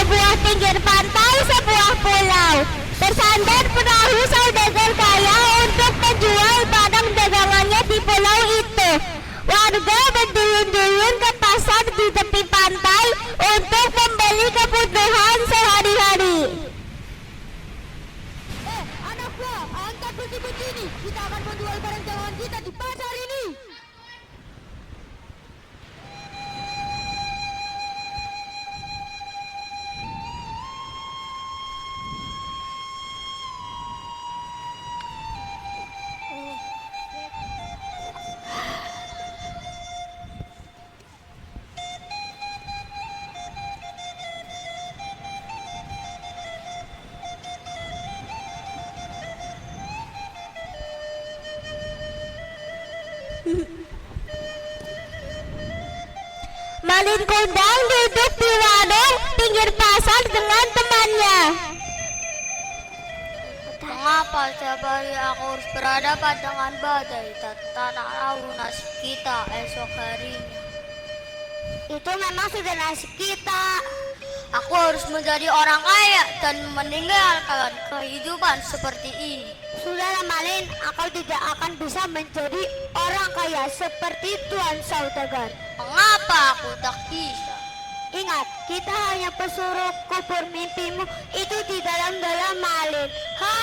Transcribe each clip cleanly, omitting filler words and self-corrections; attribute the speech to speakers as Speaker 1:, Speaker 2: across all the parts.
Speaker 1: sebuah pinggir pantai sebuah pulau. Bersandar perahu saudagar kaya untuk menjual barang dagangannya di pulau itu. Warga berduyun-duyun ke pasar di tepi pantai untuk membeli kebutuhan sehari-hari.
Speaker 2: Anak buah, angkat besi-besi ini. Kita akan menjual barang dagangan kita di pasar ini.
Speaker 1: Malin Kundang duduk di warung pinggir pasar dengan temannya.
Speaker 3: Mengapa setiap hari aku harus berhadapan dengan badai dan tanah tahu nasib kita esok harinya?
Speaker 1: Itu memang sudah nasib kita.
Speaker 3: Aku harus menjadi orang kaya dan meninggalkan kehidupan seperti ini.
Speaker 1: Sudahlah Malin, aku tidak akan bisa menjadi orang kaya seperti Tuan Saudagar.
Speaker 3: Mengapa aku tak bisa?
Speaker 1: Ingat, kita hanya pesuruh kubur mimpimu itu di dalam-dalam Malin. Ha!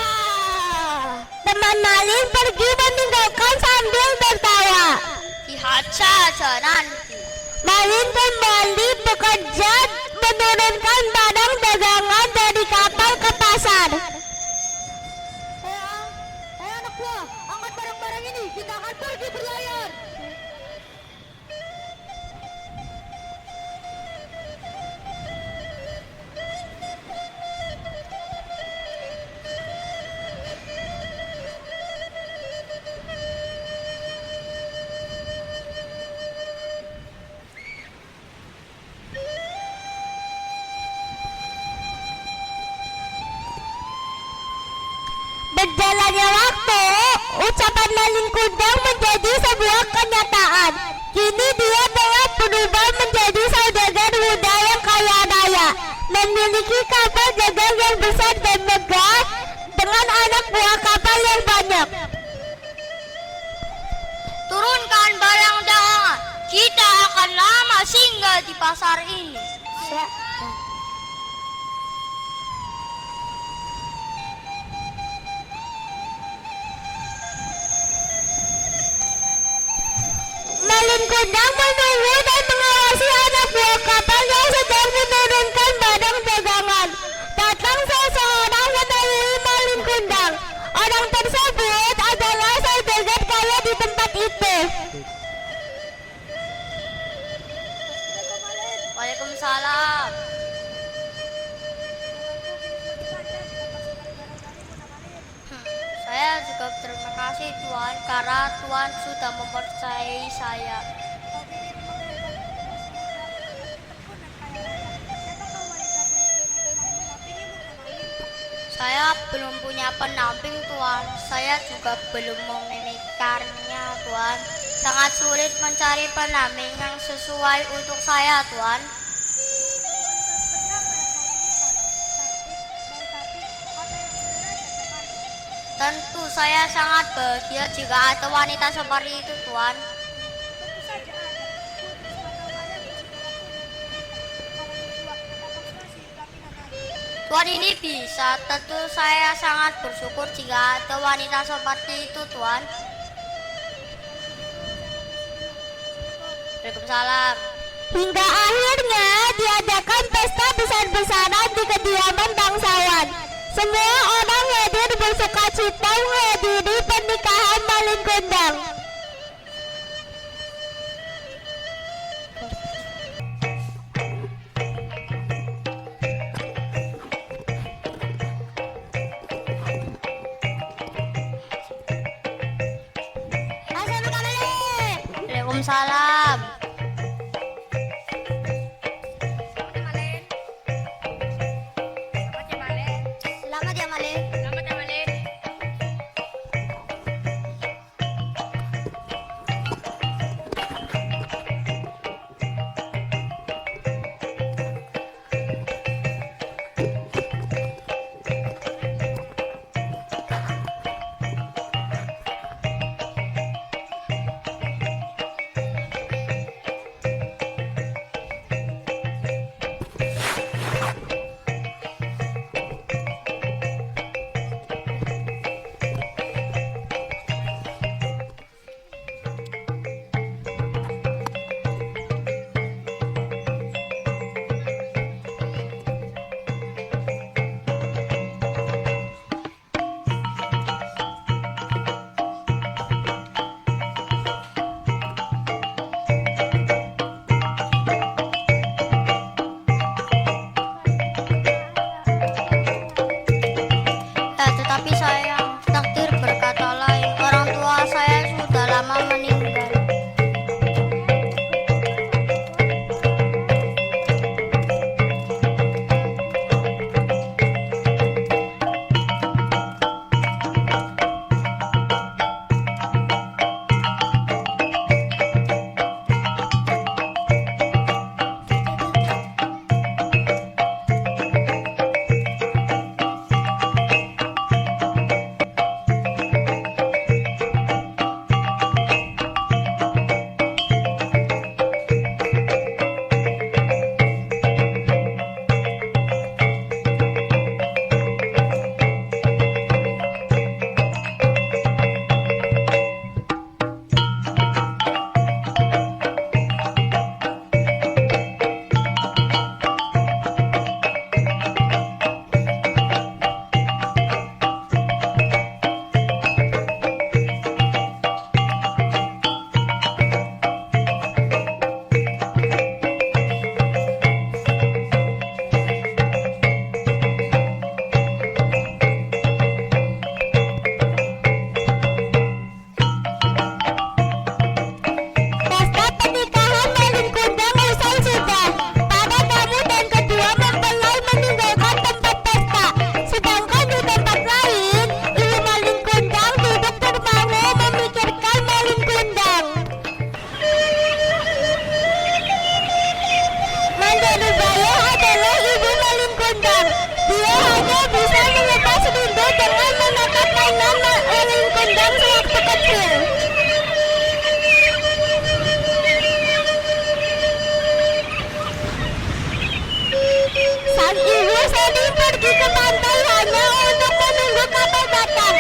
Speaker 1: Teman Malin pergi meninggalkan sambil tertawa.
Speaker 3: Lihat saja nanti.
Speaker 1: Malin kembali bekerja menurunkan barang dagangan dari kapal ke pasar.
Speaker 2: Anak buah, angkat barang-barang ini. Kita akan pergi berlayar.
Speaker 1: Berjalannya waktu, ucapan Malin Kundang menjadi sebuah kenyataan. Kini dia telah berubah menjadi saudagar muda yang kaya raya, memiliki kapal dagang yang besar dan megah dengan anak buah kapal yang banyak.
Speaker 3: Turunkan barang dagangan. Kita akan lama singgah di pasar ini.
Speaker 1: Malin Kundang menunggu dan mengawasi anak buah kapal yang sedang menurunkan barang dagangan. Datang seseorang menemui Malin Kundang. Orang tersebut adalah saudagar kaya di tempat itu.
Speaker 3: Waalaikumsalam. Saya juga terima kasih Tuan karena Tuan sudah mempercayai saya. Saya belum punya pendamping Tuan. Saya juga belum memikirkannya Tuan. Sangat sulit mencari pendamping yang sesuai untuk saya Tuan. Tentu saya sangat bahagia jika ada wanita seperti itu Tuan. Tuan ini bisa, tentu saya sangat bersyukur jika ada wanita seperti itu Tuan. Waalaikumsalam.
Speaker 1: Hingga akhirnya diadakan pesta besar-besaran di kediaman bangsawan. Semua orang hadir bersuka cita menghadiri pernikahan Malin Kundang.
Speaker 3: Waalaikumsalam.
Speaker 1: Selamat ya Malin.
Speaker 3: Selamat ya Malin.
Speaker 1: sering pergi ke pantai hanya untuk menunggu kapal datang.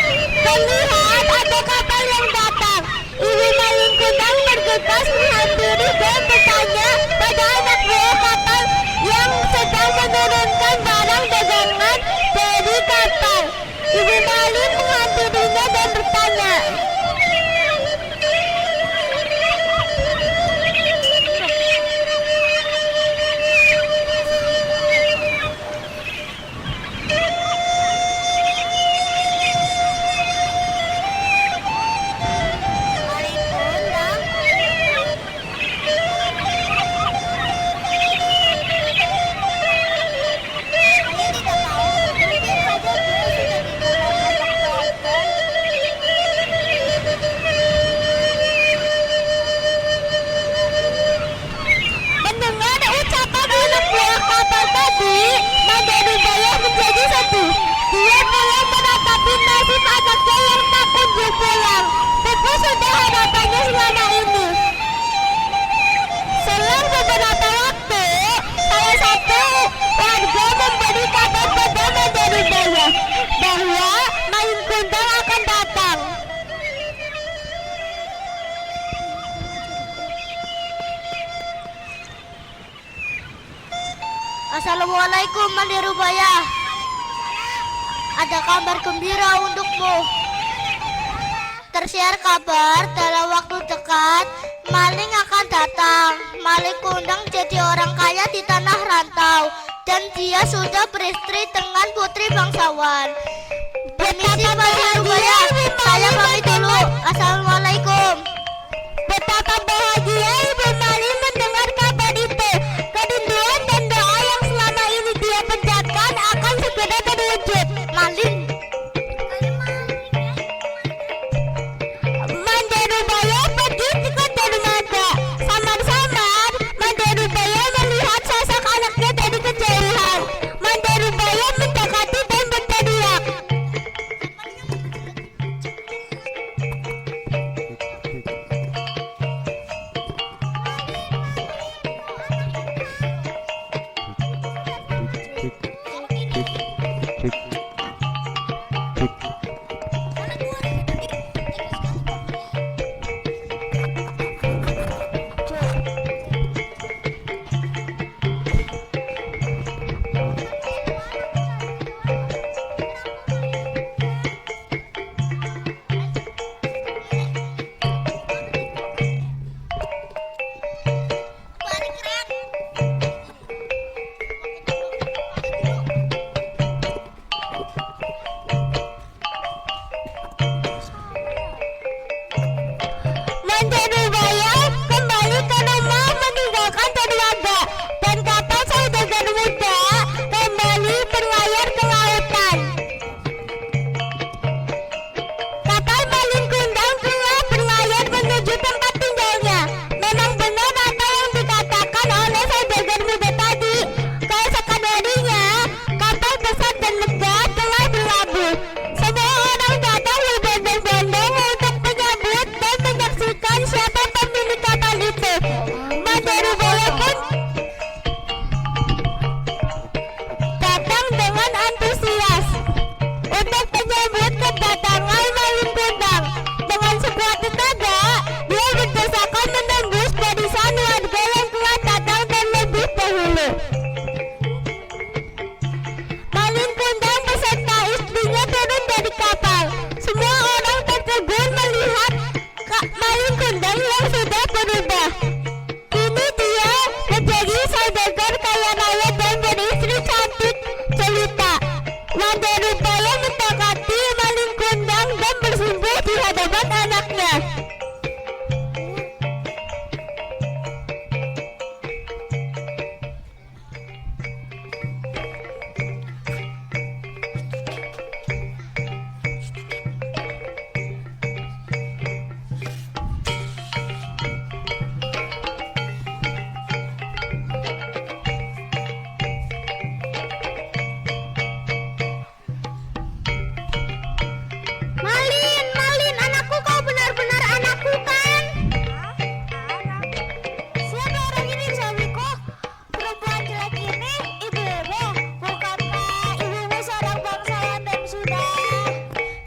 Speaker 1: Melihat ada kapal yang datang, ibu maling kundang bergegas menghampiri dan bertanya pada anak buah kapal yang sedang menurunkan barang dagangan dari kapal. Ibu maling menghampirinya dan bertanya, mendengar ucapan anak buah kapal tadi, Mandaribaya menjadi sedih. Dia mulai meratapi nasib anaknya yang tak kunjung pulang. Pupus sudah harapannya selama ini. Selang beberapa waktu, salah satu warga memberi kabar pada Mandaribaya bahwa Maling Kundang akan datang.
Speaker 3: Assalamualaikum Mandirubaya. Ada kabar gembira untukmu. Tersiar kabar dalam waktu dekat maling akan datang. Maling Kundang jadi orang kaya di tanah rantau dan dia sudah beristri dengan putri bangsawan. Permisi Mandirubaya, saya pamit dulu. Assalamualaikum.
Speaker 1: Betapa bahagia Ibu Maling mendengar kabar itu. Kerinduan dan doa yang selama ini dia panjatkan akan segera terwujud.
Speaker 3: Maling.
Speaker 1: Mandaribaya pergi ke dermaga. Samar-samar Mandaribaya melihat sosok anaknya dari kejauhan. Mandaribaya mendekati dan berteriak,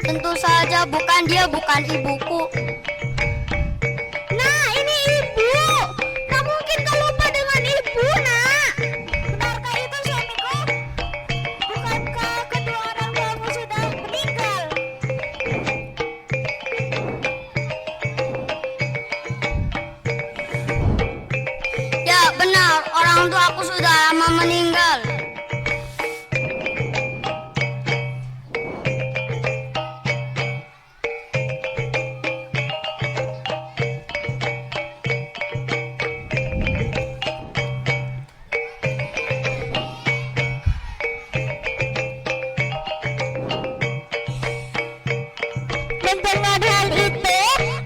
Speaker 2: Tentu saja bukan dia, bukan ibuku.
Speaker 1: Nah, ini ibu. Tak mungkin kau lupa dengan ibu, nak. Benarkah itu suamiku? Bukankah kedua orang tuamu sudah meninggal?
Speaker 2: Ya benar, orang tua aku sudah lama meninggal.
Speaker 1: Mendengar hal itu,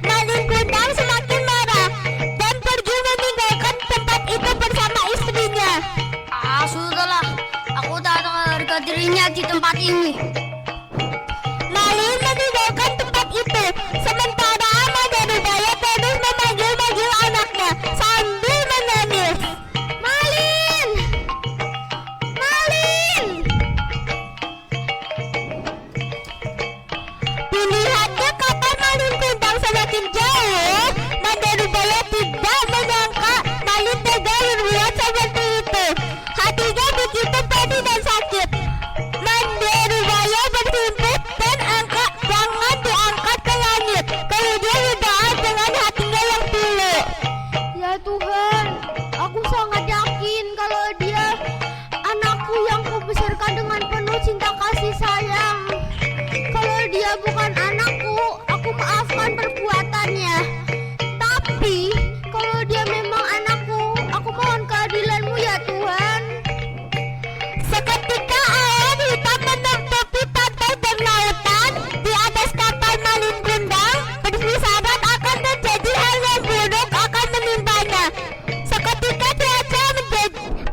Speaker 1: Malin Kundang semakin marah dan pergi meninggalkan tempat itu bersama istrinya.
Speaker 2: Sudahlah, aku tak tahu harga dirinya di tempat ini.
Speaker 1: Malin meninggalkan tempat itu, sementara Mandarubaya terus memanggil-manggil anaknya sambil menangis. Malin! Malin! Dilihatnya kapal Malin Kundang semakin jauh, Mandarubaya tidak menyangka Malin tega berbuat seperti itu. Hatinya begitu pedih dan sakit. Mandarubaya bersimpuh dan angkat jangan diangkat ke langit. Kemudian berdoa dengan hatinya yang pilu.
Speaker 2: Ya Tuhan, aku sangat yakin kalau dia anakku yang kubesarkan dengan penuh cinta kasih sayang. Kalau dia bukan anakku, aku maafkan perbuatannya. Tapi kalau dia memang anakku, aku mohon keadilanmu ya Tuhan.
Speaker 1: Seketika awan hitam menutupi pantai dan lautan. Di atas kapal Malin Kundang berpisaran akan terjadi hal yang buruk akan menimpanya. Seketika cuaca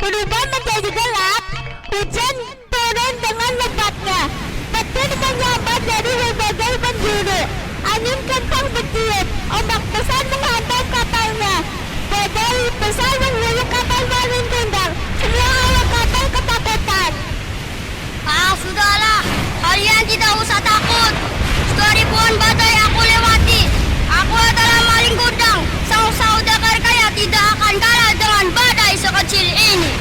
Speaker 1: berubah menjadi gelap. Hujan turun dengan lebatnya. Petir menyambar dari berbagai penjuru. Angin kencang bertiup. Ombak besar menghantam kapalnya. Badai besar mengguyur kapal Malin Kundang. Semua awak kapal ketakutan.
Speaker 2: Sudahlah, kalian tidak usah takut. Sudah ribuan badai aku lewati. Aku adalah Malin Kundang. Sang saudagar kaya tidak akan kalah dengan badai sekecil ini.